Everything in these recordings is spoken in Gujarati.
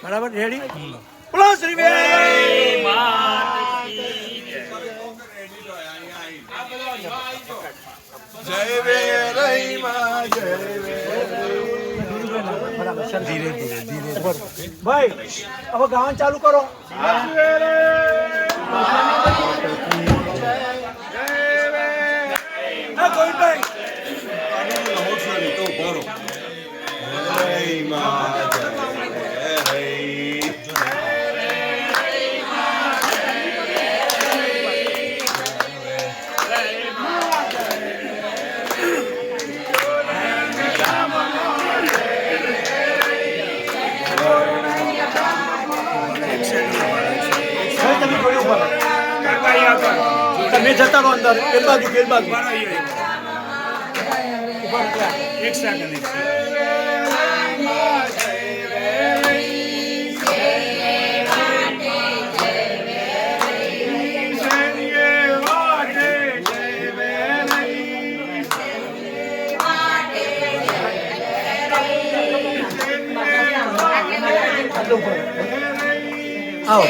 બરાબર રેડી બોલો શ્રી વેલ જય વેરઈ માં જય ધીરે ધીરે ધીરે ભાઈ હવે ગાવાનું ચાલુ કરો ગોવિંદભાઈ તો ભરો વેરઈ માં જય વેરઈ તમે જતા રહો અંદર પેલ બાજુ એક સેકન્ડ આવો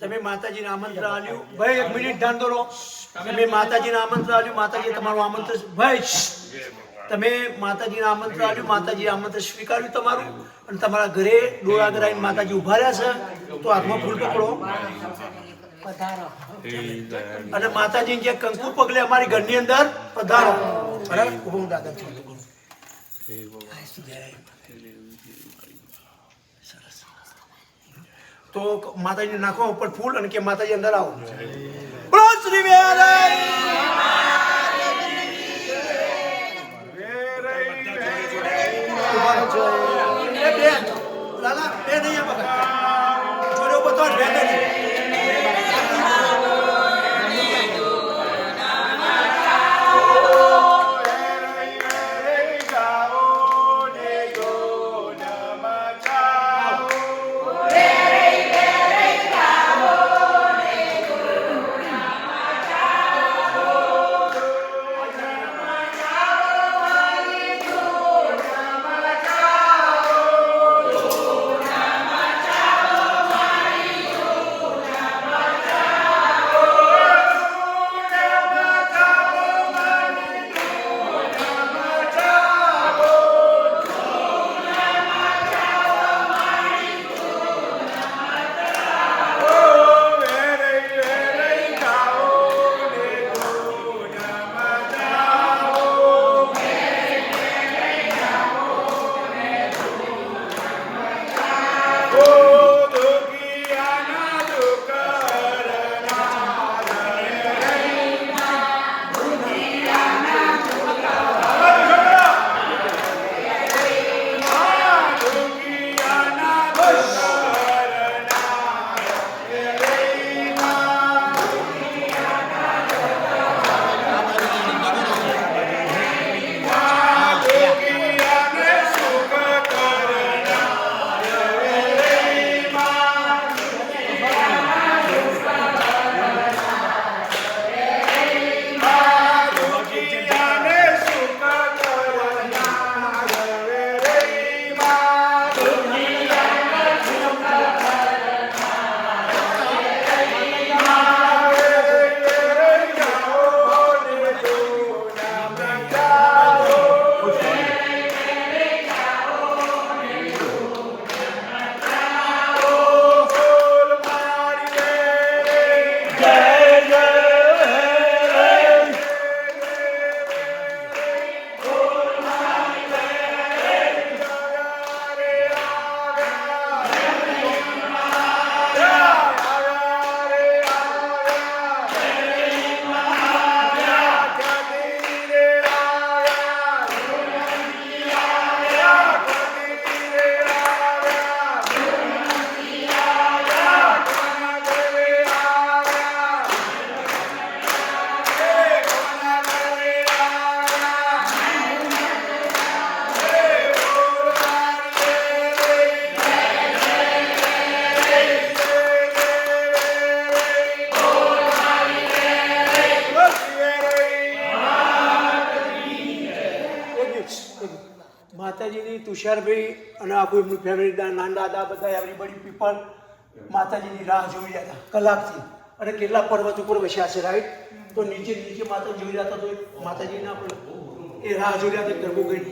તમે માતાજીને આમંત્રણ આલ્યું ભાઈ એક મિનિટ ધ્યાન દો તમે માતાજીને આમંત્રણ આલ્યું માતાજીએ તમારું આમંત્રણ ભાઈ તમે માતાજીને આમંત્રણ આલ્યું માતાજીએ આમંત્રણ સ્વીકાર્યું તમારું અને તમારા ઘરે ડોળા કરાવીને માતાજી ઉભા રહ્યા છે તો હાથમાં ફૂલ પકડો અને માતાજી જે કંકુ પગલે અમારી ઘરની અંદર પધારો બરાબર હું દાદા તો માતાજી નાખો ઉપર ફૂલ અને કે માતાજી અંદર આવો બોલો શ્રી વેરઈ લાલા બે નહીં જોડે ઉભો તો બે નહીં માતાજીની તુષારભાઈ અને આખું એમનું ફેમિલી નાના દાદા બધા એવરીબડી પીપલ માતાજીની રાહ જોઈ રહ્યા હતા કલાકથી. અને કેટલા પર્વત ઉપર વસ્યા છે રાઈટ. તો નીચે માતા જોઈ રહ્યા હતા તો માતાજીને આપણે એ રાહ જોઈ રહ્યા હતા ગરબો ગઈ.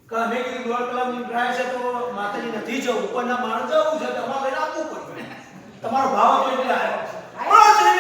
કે અમે કીધું 1.5 કલાકની ડ્રાઈવ છે તો માતાજી નથી જવું ઉપરના માણસ જવું છે તમારે લઈને આપવું પડે તમારો ભાવ તો એટલે આવ્યો બોલો શ્રી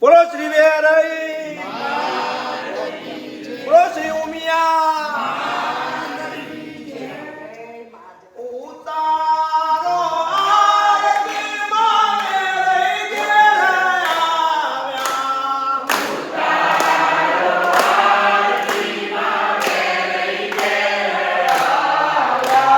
બોલો શ્રી વેરાઈ બોલો શ્રી ઉમિયા ઉતારો આરતી માને લઈ ગયા આવ્યા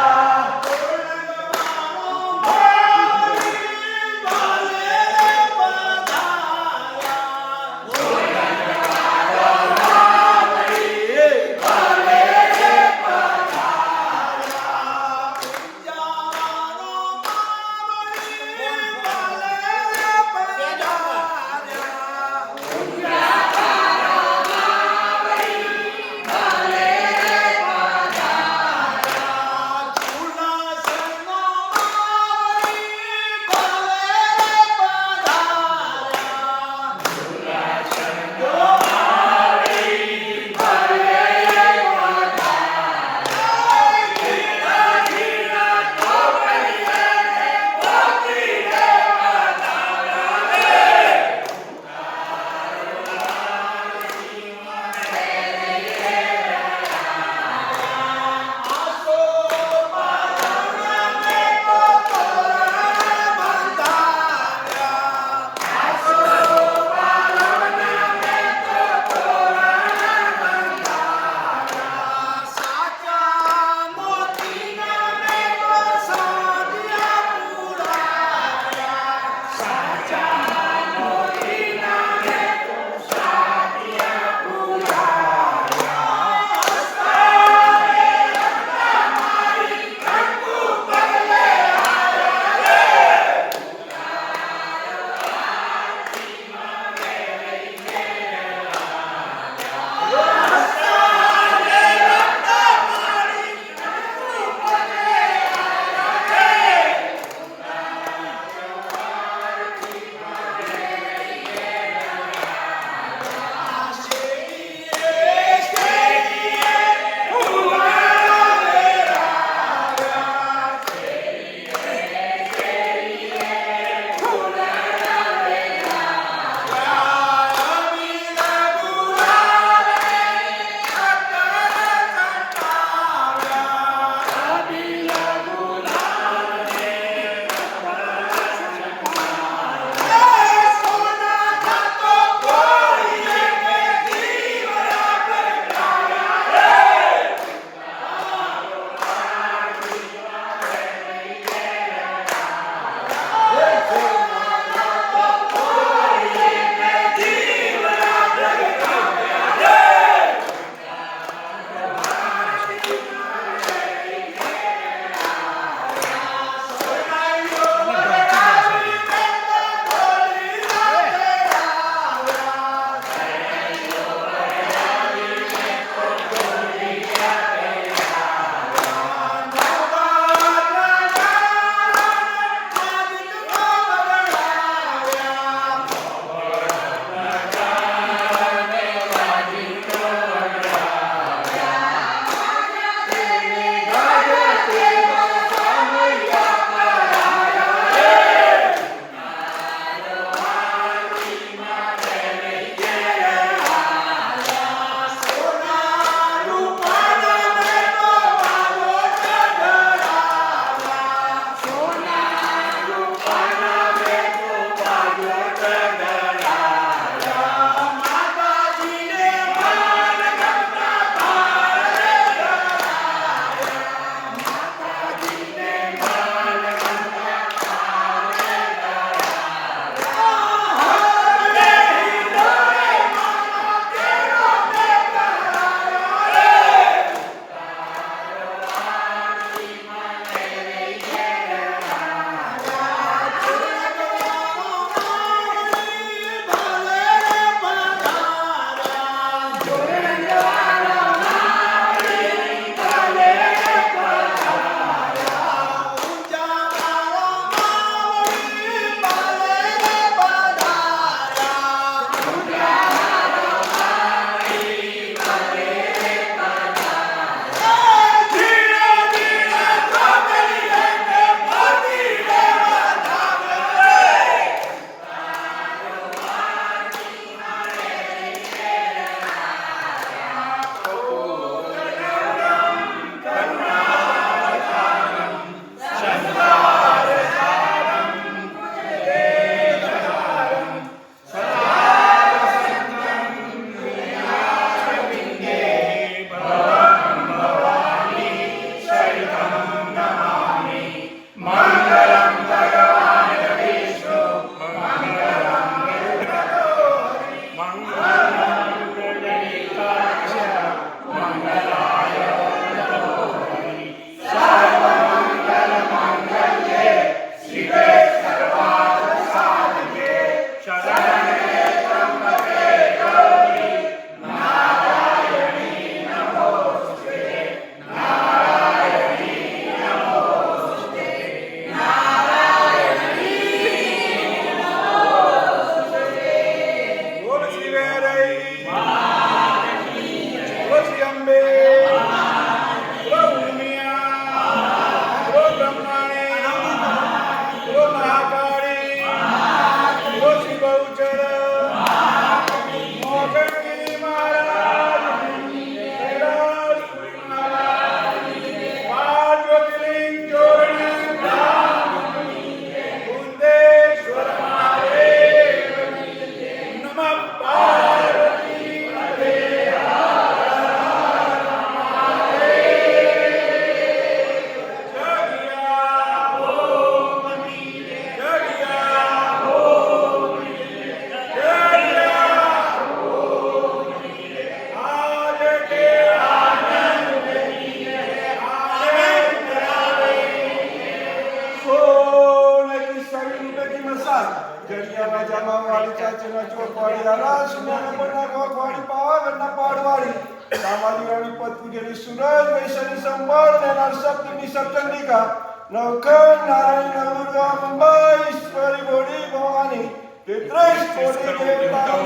કરિયાના જામાવાળી ચાચીના ચોકવાળી આલા સુનાના બના ગોખવાળી પાવાગઢના પાડવાળી સામાજી વાળી પતપુજેલી સુરજ વૈશાલી સંભાળ લેનાર સપ્તમી સપ્તંગિકા નવખંડ નારાયણ દુર્ગા મુંબઈ ઈશ્વરી બોડી ભવાની તેત્રીસ કોટી દેવતાઓ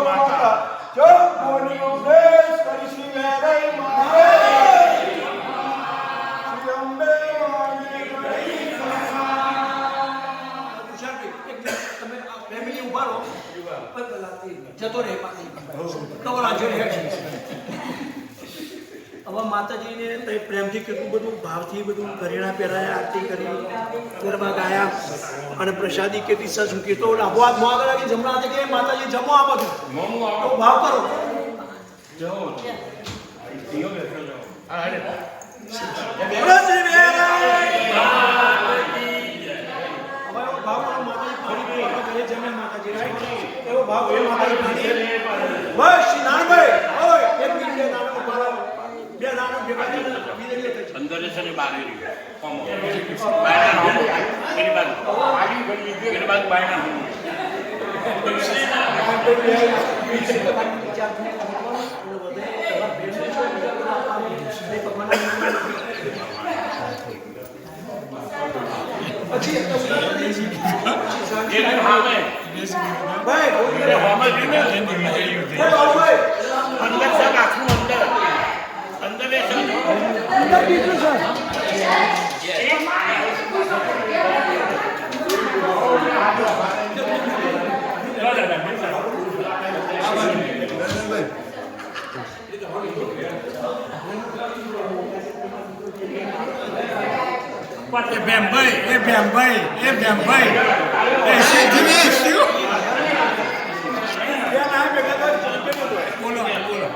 માતા ચોક બોડીનો દેશ કરી શ્રી વેરાઈ માતા શ્રી અંબે માની તમે ફેમિલી ઉભા રહો જતો રહે તમારા જોડે હવે માતાજીને પ્રેમથી કેટલું બધું ભાવથી બધું ઘરેણા પહેરાયા આરતી કરી ગરબા ગાયા અને પ્રસાદી કેટલી સસ મૂકી તો ડાબો હાથ મોં આગળ આવી જમણા હાથે કે માતાજી જમો આ બધું તો ભાવ કરો ભાવ કરો માતાજી ઘરે જમે માતાજી એવો ભાવ એ માતાજી બસ નાનભાઈ ઓય એક મિનિટ નાનો ભાવ બે નાનો ભેગા અંદર છે ને બહાર કોમો બાયના એની બાદ બાયના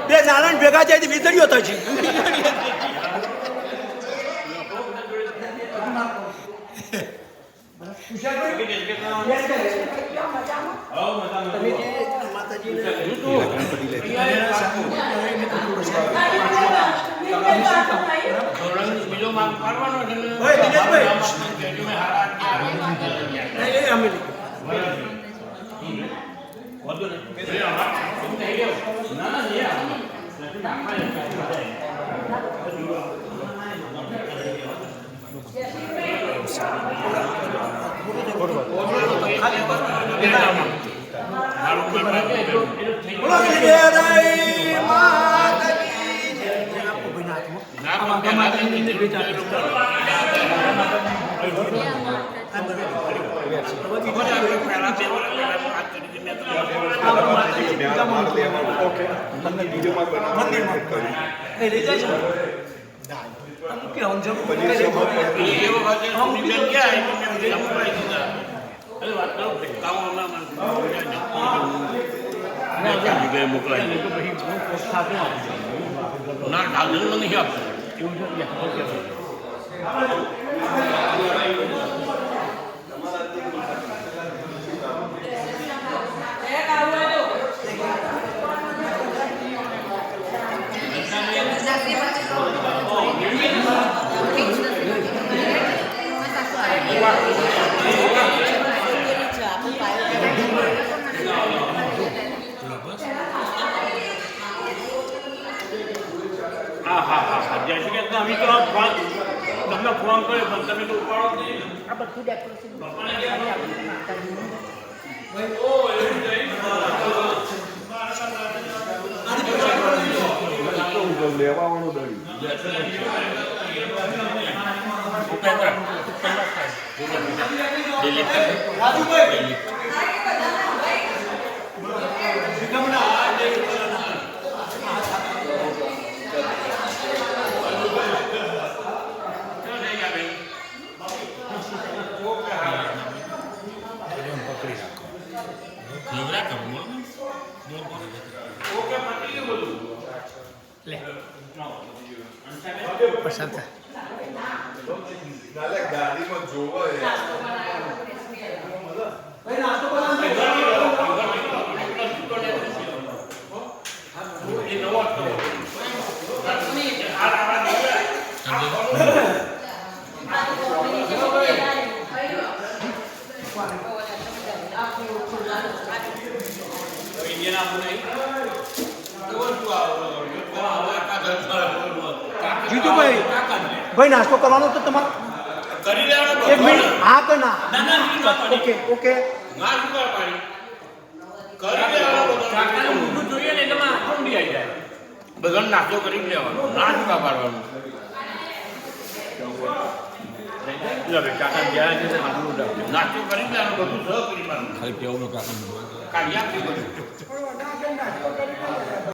બે નારાયણ ભેગા જાય વિતર્યો હતો છે બીજો માર્ગ કાઢવાનો છે મોકલાય ના ઢાલણ નહીં આપતું અમે તો તમને ફોન કર્યો પણ તમે તો ઉપાડો નહીં આ બધું ડેકોરેશન લેવાનું દળી પસંદ ગાડીમાં જોવો ભાઈ નાસ્તો કરવાનો તો તમારે કરી લેવાનો એક મિનિટ હા કે ના ના ના નહીં બાપા. ઓકે ઓકે ના શું કરવા પાડી? કરી લેવાનો બધો. કાકાનું મોઢું જોઈએ ને એટલે મને આંખો ઊંડી આવી જાય. બધાને નાસ્તો કરી જ લેવાનો. ના શું કરવા પાડવાનું? નાસ્તો કરી જ લેવાનો, બધું સહ કરી લેવાનું. કાઢી આપી બધું.